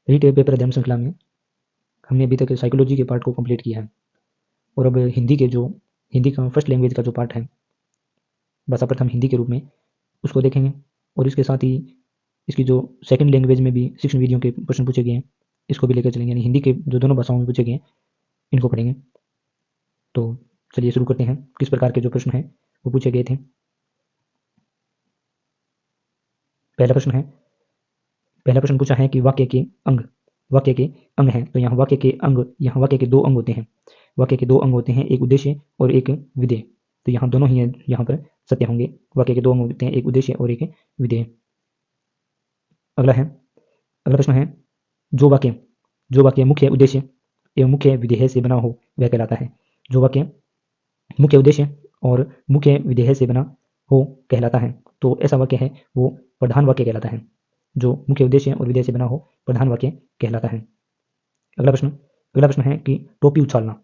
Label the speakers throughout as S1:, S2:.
S1: REET paper अध्ययन श्रृंखला में हमने अभी तक साइकोलॉजी के पार्ट को कंप्लीट किया है और अब हिंदी का फर्स्ट लैंग्वेज का जो पार्ट है भाषा प्रथम हिंदी के रूप में उसको देखेंगे और इसके साथ ही इसकी जो सेकंड लैंग्वेज में भी शिक्षण विधियों के प्रश्न पूछे गए हैं इसको भी लेकर चलेंगे, यानी हिंदी के जो दोनों भाषाओं में पूछे गए हैं इनको पढ़ेंगे। तो चलिए शुरू करते हैं, किस प्रकार के जो प्रश्न हैं वो पूछे गए थे। पहला प्रश्न पूछा है कि वाक्य के अंग हैं। तो यहाँ वाक्य के दो अंग होते हैं। वाक्य के दो अंग होते हैं, एक उद्देश्य और एक विधेय। तो यहाँ दोनों ही यहाँ पर सत्य होंगे। वाक्य के दो अंग होते हैं, एक उद्देश्य और एक विधेय। अगला प्रश्न है जो वाक्य मुख्य उद्देश्य एवं मुख्य विधेय से बना हो वह कहलाता है। जो वाक्य मुख्य उद्देश्य और मुख्य विधेय से बना हो कहलाता है, तो ऐसा वाक्य है वो प्रधान वाक्य कहलाता है। जो मुख्य उद्देश्य और विधेय से बना हो प्रधान वाक्य कहलाता है। अगला प्रश्न है कि टोपी उछालना।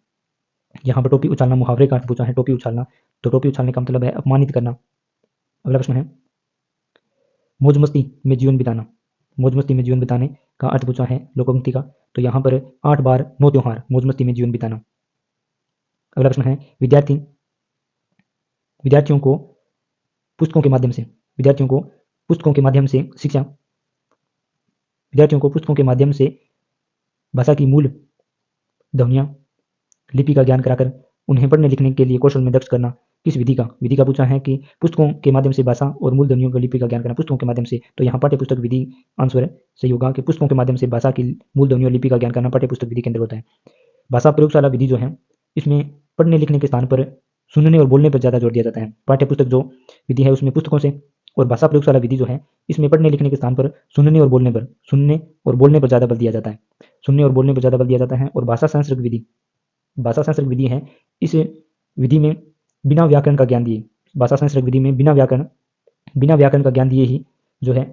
S1: यहाँ पर टोपी उछालना मुहावरे का अर्थ पूछा है। टोपी उछालना, तो टोपी उछालने का मतलब है अपमानित करना। अगला प्रश्न है मौज मस्ती में जीवन बिताना। मौज मस्ती में जीवन बिताने का अर्थ पूछा है लोकपंक्ति का, तो यहाँ पर 8 बार 9 त्योहार मौज मस्ती में जीवन बिताना। अगला प्रश्न है विद्यार्थियों को पुस्तकों के माध्यम से भाषा की मूल ध्वनियाँ लिपि का ज्ञान कराकर उन्हें पढ़ने लिखने के लिए कौशल में दक्ष करना किस विधि का पूछा है कि पुस्तकों के माध्यम से भाषा और मूल ध्वनियों की लिपि का ज्ञान करना पुस्तकों के माध्यम से। तो यहाँ पाठ्य पुस्तक विधि आंसर सही होगा कि पुस्तकों के माध्यम से भाषा की मूल ध्वनियों और लिपि का ज्ञान करना पाठ्य पुस्तक विधि के अंदर होता है। भाषा प्रयोगशाला विधि जो है इसमें पढ़ने लिखने के स्थान पर सुनने और बोलने पर ज़्यादा जोर दिया जाता है। पाठ्य पुस्तक जो विधि है उसमें पुस्तकों से, और भाषा प्रयोगशाला विधि जो है इसमें पढ़ने लिखने के स्थान पर सुनने और बोलने पर ज़्यादा बल दिया जाता है। और भाषा शास्त्र विधि है, इस विधि में बिना व्याकरण का ज्ञान दिए, भाषा शास्त्र विधि में बिना व्याकरण का ज्ञान दिए ही जो है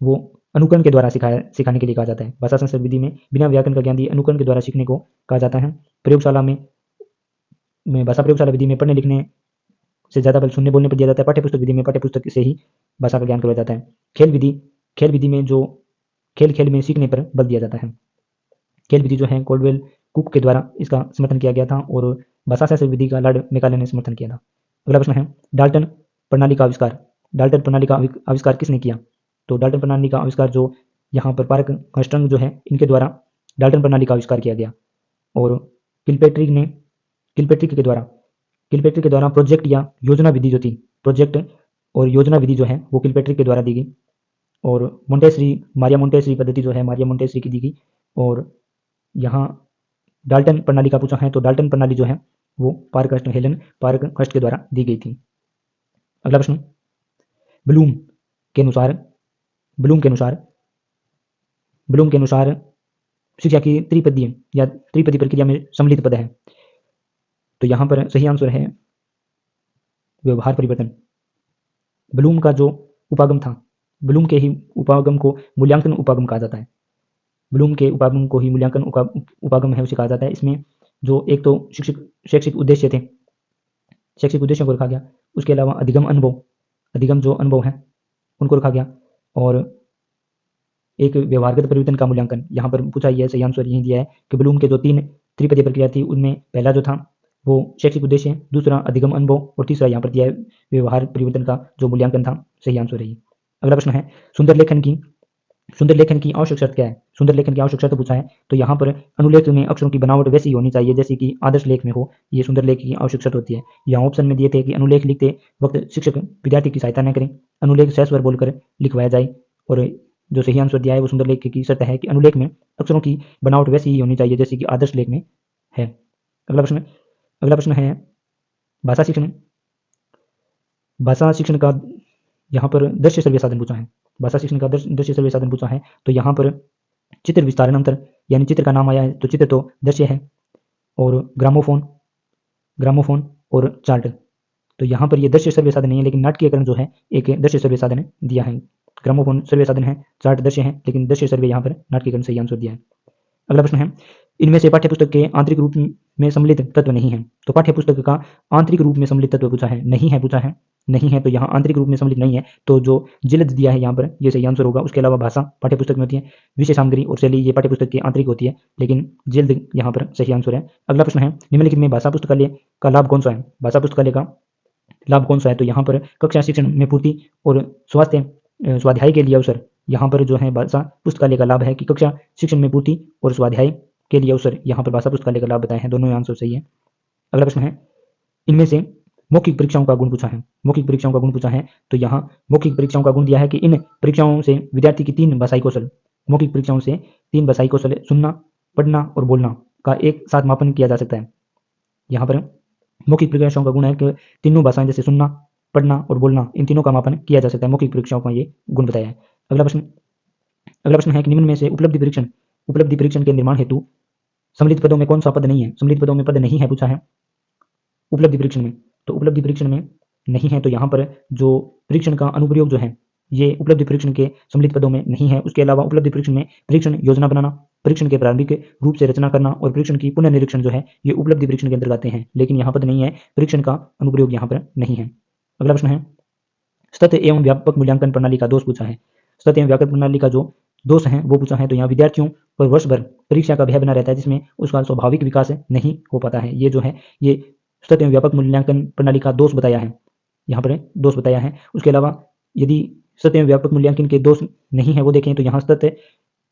S1: वो अनुकरण के द्वारा सिखाने के लिए कहा जाता है। भाषा शास्त्र विधि में बिना व्याकरण का ज्ञान दिए अनुकरण के द्वारा सीखने को कहा जाता है। प्रयोगशाला में भाषा प्रयोगशाला विधि में पढ़ने लिखने से ज़्यादा बल सुनने बोलने पर दिया जाता है। पाठ्यपुस्तक विधि में पाठ्यपुस्तक से ही भाषा का ज्ञान करवाया जाता है। खेल विधि में जो खेल में सीखने पर बल दिया जाता है। खेल विधि जो है कोल्डवेल कुक के द्वारा इसका समर्थन किया गया था और भाषा शास्त्र विधि का लॉर्ड मैकाले ने समर्थन किया था। अगला प्रश्न है डाल्टन प्रणाली का आविष्कार किसने किया। तो डाल्टन प्रणाली का आविष्कार जो यहाँ पर पार्क हर्स्टंग जो है इनके द्वारा डाल्टन प्रणाली का आविष्कार किया गया। और किलपेट्रिक के द्वारा प्रोजेक्ट या योजना विधि जो थी, प्रोजेक्ट और योजना विधि जो है वो किलपेट्रिक के द्वारा दी गई। और मारिया मोंटेसरी पद्धति जो है मारिया मोंटेसरी की दी गई। और यहाँ डाल्टन प्रणाली का पूछा है, तो डाल्टन प्रणाली जो है वो हेलेन पार्कहर्स्ट के द्वारा दी गई थी। अगला प्रश्न ब्लूम के अनुसार शिक्षा की त्रिपदी प्रक्रिया में सम्मिलित पद है। तो यहाँ पर सही आंसर है व्यवहार परिवर्तन। ब्लूम का जो उपागम था, ब्लूम के ही उपागम को मूल्यांकन उपागम कहा जाता है। ब्लूम के उपागम को ही मूल्यांकन उपागम है उसे कहा जाता है। इसमें जो एक तो शैक्षिक उद्देश्य थे, शैक्षिक उद्देश्यों को रखा गया, उसके अलावा अधिगम जो अनुभव है उनको रखा गया, और एक व्यवहारगत परिवर्तन का मूल्यांकन यहाँ पर पूछा गया है। सही आंसर यही दिया है कि ब्लूम के जो 3 त्रिपदी प्रक्रिया थी उनमें पहला जो था वो शैक्षिक उद्देश्य, दूसरा अधिगम अनुभव और तीसरा यहाँ पर दिया है व्यवहार परिवर्तन का जो मूल्यांकन था। सही आंसर है। अगला प्रश्न है सुंदर लेखन की आवश्यक शर्त क्या है। सुंदर लेखन की आवश्यक शर्त पूछा है, तो यहाँ पर अनुलेख में अक्षरों की बनावट वैसी होनी चाहिए जैसे कि आदर्श लेख में हो, ये सुंदर लेख की आवश्यक शर्त होती है। यहाँ ऑप्शन में दिए थे कि अनुलेख लिखते वक्त शिक्षक विद्यार्थी की सहायता न करें, अनुलेख सहस्वर बोलकर लिखवाया जाए, और जो सही आंसर दिया है वो सुंदर लेख की शर्त है कि अनुलेख में अक्षरों की बनावट वैसी ही होनी चाहिए जैसे कि आदर्श लेख में है। अगला प्रश्न है भाषा शिक्षण का यहाँ पर दृश्य श्रव्य साधन पूछा है। भाषा शिक्षण का दृश्य श्रव्य साधन पूछा है, तो यहाँ पर चित्र विस्तारण अंतर, यानी चित्र का नाम आया है तो चित्र तो दृश्य है, और ग्रामोफोन और चार्ट, तो यहाँ पर ये दृश्य श्रव्य साधन नहीं है, लेकिन नाटकीयकरण जो है एक दृश्य श्रव्य साधन दिया है। ग्रामोफोन श्रव्य साधन है, चार्ट दृश्य है, लेकिन दृश्य श्रव्य यहाँ पर नाटकीयकरण सही आंसर दिया है। अगला प्रश्न है इनमें से पाठ्यपुस्तक के आंतरिक रूप में सम्मिलित तत्व नहीं है। तो पाठ्यपुस्तक का आंतरिक रूप में सम्मिलित तत्व पूछा है, नहीं है पूछा है, नहीं है तो यहाँ आंतरिक रूप में सम्मिलित नहीं है, तो जो जिल्द दिया है यहाँ पर ये सही आंसर होगा। उसके अलावा भाषा पाठ्यपुस्तक में होती है, विषय सामग्री और शैली ये पाठ्यपुस्तक की आंतरिक होती है, लेकिन जिल्द यहाँ पर सही आंसर है। अगला प्रश्न है, निम्नलिखित में भाषा पुस्तकालय का लाभ कौन सा है? भाषा पुस्तकालय का लाभ कौन सा है? तो यहाँ पर कक्षा शिक्षण में पूर्ति और स्वाध्याय के लिए अवसर। यहाँ पर जो है भाषा पुस्तकालय का लाभ है कि कक्षा शिक्षण में पूर्ति और स्वाध्याय के लिए अवसर, यहाँ पर भाषा पुस्तकालय का लाभ बताए हैं। दोनों आंसर सही है। अगला प्रश्न है, इनमें से मौखिक परीक्षाओं का गुण पूछा है। मौखिक परीक्षाओं का गुण पूछा है, तो यहाँ मौखिक परीक्षाओं का गुण दिया है कि इन परीक्षाओं से विद्यार्थी की 3 भाषाई कौशल, मौखिक परीक्षाओं से 3 भाषाई कौशल सुनना, पढ़ना और बोलना का एक साथ मापन किया जा सकता है। यहाँ पर मौखिक परीक्षाओं का गुण है कि तीनों भाषाएं जैसे सुनना, पढ़ना और बोलना, इन तीनों का मापन किया जा सकता है। मौखिक परीक्षाओं का ये गुण बताया है। अगला प्रश्न है कि निम्न में से उपलब्धि परीक्षण के निर्माण हेतु सम्मिलित पदों में कौन सा पद नहीं है? सम्मिलित पदों में पद नहीं है पूछा है उपलब्धि परीक्षण में, तो उपलब्धि परीक्षण में नहीं है, तो यहाँ पर जो परीक्षण का अनुप्रयोग जो है ये उपलब्धि परीक्षण के सम्मिलित पदों में नहीं है। उसके अलावा उपलब्धि परीक्षण में परीक्षण योजना बनाना, परीक्षण के प्रारंभिक रूप से रचना करना और परीक्षण की पुनर्निरीक्षण जो है ये उपलब्धि परीक्षण के अंतर्गत आते हैं, लेकिन यहाँ पद नहीं है, परीक्षण का अनुप्रयोग यहाँ पर नहीं है। अगला प्रश्न है, सतत एवं व्यापक मूल्यांकन प्रणाली का दोष पूछा है। सतत एवं व्यापक प्रणाली का जो दोष है वो पूछा है, तो यहाँ विद्यार्थियों पर वर्ष भर परीक्षा का भय बना रहता है जिसमें उसका स्वाभाविक विकास नहीं हो पाता है। ये जो है ये सतत एवं व्यापक मूल्यांकन प्रणाली का दोष बताया है, यहाँ पर दोष बताया है। उसके अलावा यदि सतत एवं व्यापक मूल्यांकन के दोष नहीं है वो देखें, तो यहाँ सतत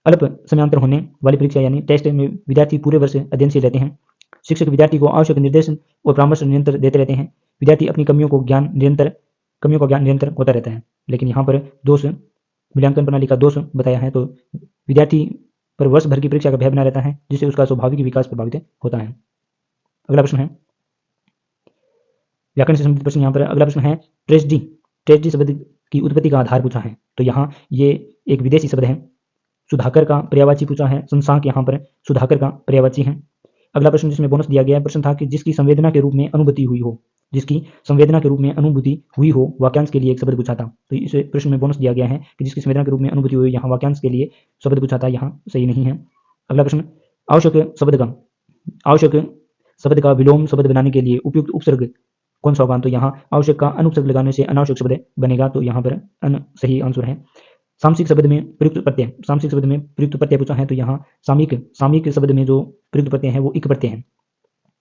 S1: अल्प समयांतर होने वाली परीक्षा यानी टेस्ट में विद्यार्थी पूरे वर्ष अध्ययनशील रहते हैं। शिक्षक विद्यार्थी को आवश्यक निर्देशन और परामर्श निरंतर देते रहते हैं। विद्यार्थी अपनी कमियों का ज्ञान निरंतर होता रहता है, लेकिन यहाँ पर दोष मूल्यांकन प्रणाली का दोष बताया है, तो विद्यार्थी पर वर्ष भर की परीक्षा का भय बना रहता है जिससे उसका स्वाभाविक विकास प्रभावित होता है। अगला प्रश्न है व्याकरण से संबंधित प्रश्न। यहाँ पर अगला प्रश्न है, ट्रेजेडी शब्द की उत्पत्ति का आधार पूछा है, तो यहाँ ये एक विदेशी शब्द है। सुधाकर का पर्यायवाची पूछा है, शशांक यहाँ पर सुधाकर का पर्यायवाची है। अगला प्रश्न जिसमें बोनस दिया गया प्रश्न था कि जिसकी संवेदना के रूप में अनुभूति हुई हो, जिसकी संवेदना के रूप में अनुभूति हुई हो, वाक्यांश के लिए एक शब्द पूछा था। तो इस प्रश्न में बोनस दिया गया है कि जिसकी संवेदना के रूप में अनुभूति हुई, यहाँ वाक्यांश के लिए शब्द पूछा था, यहाँ सही नहीं है। अगला प्रश्न, आवश्यक शब्द का विलोम शब्द बनाने के लिए उपयुक्त उपसर्ग कौन सा होगा? तो यहाँ आवश्यक का अनुपसर्ग लगाने से अनावश्यक शब्द बनेगा, तो यहाँ पर सही आंसर है। सामसिक शब्द में प्रयुक्त प्रत्यय पूछा है, तो यहाँ सामयिक शब्द में जो प्रयुक्त प्रत्यय है वो इक प्रत्यय है।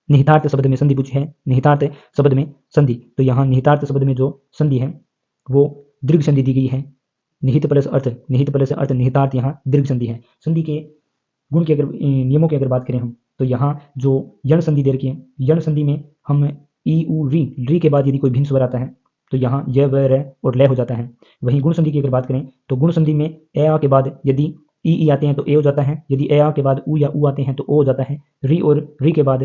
S1: निहितार्थ शब्द में संधि पूछी है, निहितार्थ शब्द में संधि, तो यहाँ निहितार्थ शब्द में जो संधि है वो दीर्घ संधि दी गई है। निहित प्लस अर्थ निहितार्थ यहाँ दीर्घ संधि है। संधि के गुण की अगर नियमों की अगर बात करें हम, तो यहाँ जो यण संधि दे रखी है, यण संधि में हम ई उ री के बाद यदि कोई भिन्न स्वर आता है तो यहाँ य व र और लय हो जाता है। वहीं गुण संधि की अगर बात करें तो गुण संधि में ए आ के बाद यदि ई आते हैं तो ए हो जाता है, यदि ए आ के बाद उ या उ आते हैं तो ओ हो जाता है। री और री के बाद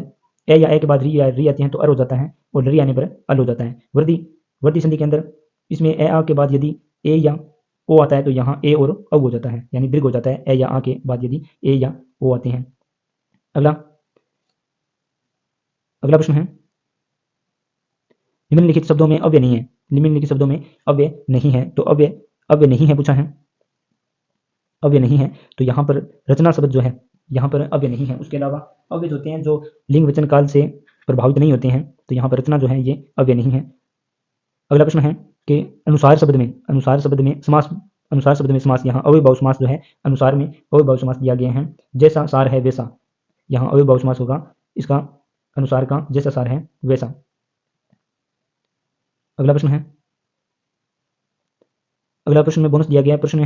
S1: ए या ए के बाद री या री आते हैं तो अर हो जाता है, और री आने पर अल हो जाता है। वर्ती संधि के अंदर इसमें ए आ के बाद यदि ए या ओ आता है तो यहाँ ए और औ हो जाता है, यानी दीर्घ हो जाता है ए या आ के बाद यदि ए या ओ आते हैं। अगला प्रश्न है, निम्नलिखित शब्दों में अव्यय नहीं है। निम्नलिखित शब्दों में अव्यय नहीं है, तो अव्यय नहीं है पूछा है, अव्यय नहीं है, तो यहाँ पर रचना शब्द जो है यहाँ पर अव्यय नहीं है। उसके अलावा अव्यय होते हैं जो लिंग वचन काल से प्रभावित नहीं होते हैं, तो यहाँ पर रचना जो है ये अव्यय नहीं है। अगला प्रश्न है कि अनुसार शब्द में समास, यहाँ अव्ययभाव समास जो है, अनुसार में अव्ययभाव समास दिया गया है। जैसा सार है वैसा, यहाँ अव्ययभाव समास होगा, इसका अनुसार का जैसा सार है वैसा। अगला प्रश्न में बोनस दिया गया प्रश्न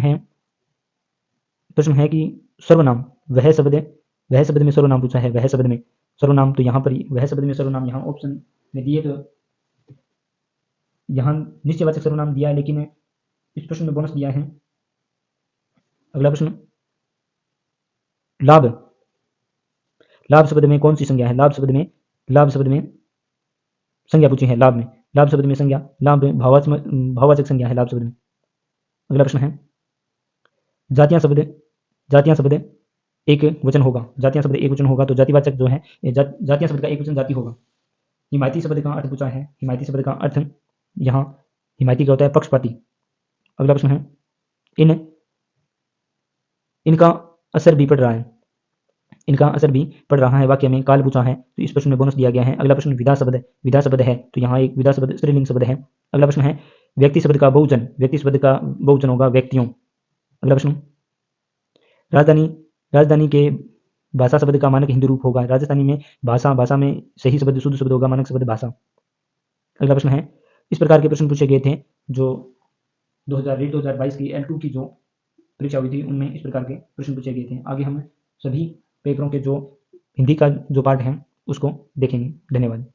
S1: है कि सर्वनाम, वह शब्द में सर्वनाम पूछा है, वह शब्द में सर्वनाम, तो यहाँ पर वह शब्द में सर्वनाम यहाँ ऑप्शन में दिए, तो यहाँ निश्चयवाचक सर्वनाम दिया है, लेकिन इस प्रश्न में बोनस दिया है। अगला प्रश्न, लाभ शब्द में कौन सी संज्ञा है? लाभ शब्द में संज्ञा पूछी है। लाभ शब्द में संज्ञा, लाभ भाववाचक संज्ञा है लाभ शब्द में। अगला प्रश्न है, जातियां शब्द एक वचन होगा, तो जातिवाचक जो है जातियां शब्द का एक वचन जाति होगा। हिमायती शब्द का अर्थ पूछा है, हिमायती शब्द का अर्थ यहाँ हिमायती का होता है पक्षपाती। अगला प्रश्न है, इनका असर भी पड़ रहा है, इनका असर भी पड़ रहा है। वाक्य में काल पूछा है तो इस प्रश्न में बोनस दिया गया है। अगला प्रश्न विधा शब्द, विधा शब्द है तो यहाँ एक विधा शब्द स्त्रीलिंग शब्द है। अगला प्रश्न है व्यक्ति शब्द का बहुवचन, व्यक्ति शब्द का बहुवचन होगा व्यक्तियों। अगला प्रश्न राजधानी, राजधानी के भाषा शब्द का मानक हिंदू रूप होगा। राजस्थानी में भाषा, भाषा में सही शब्द शुद्ध शब्द होगा, मानक शब्द भाषा। अगला प्रश्न है इस प्रकार के प्रश्न पूछे गए थे जो 2022 की L2 की जो परीक्षा हुई थी उनमें इस प्रकार के प्रश्न पूछे गए थे। आगे हम सभी पेपरों के जो हिंदी का जो पार्ट है उसको देखेंगे। धन्यवाद।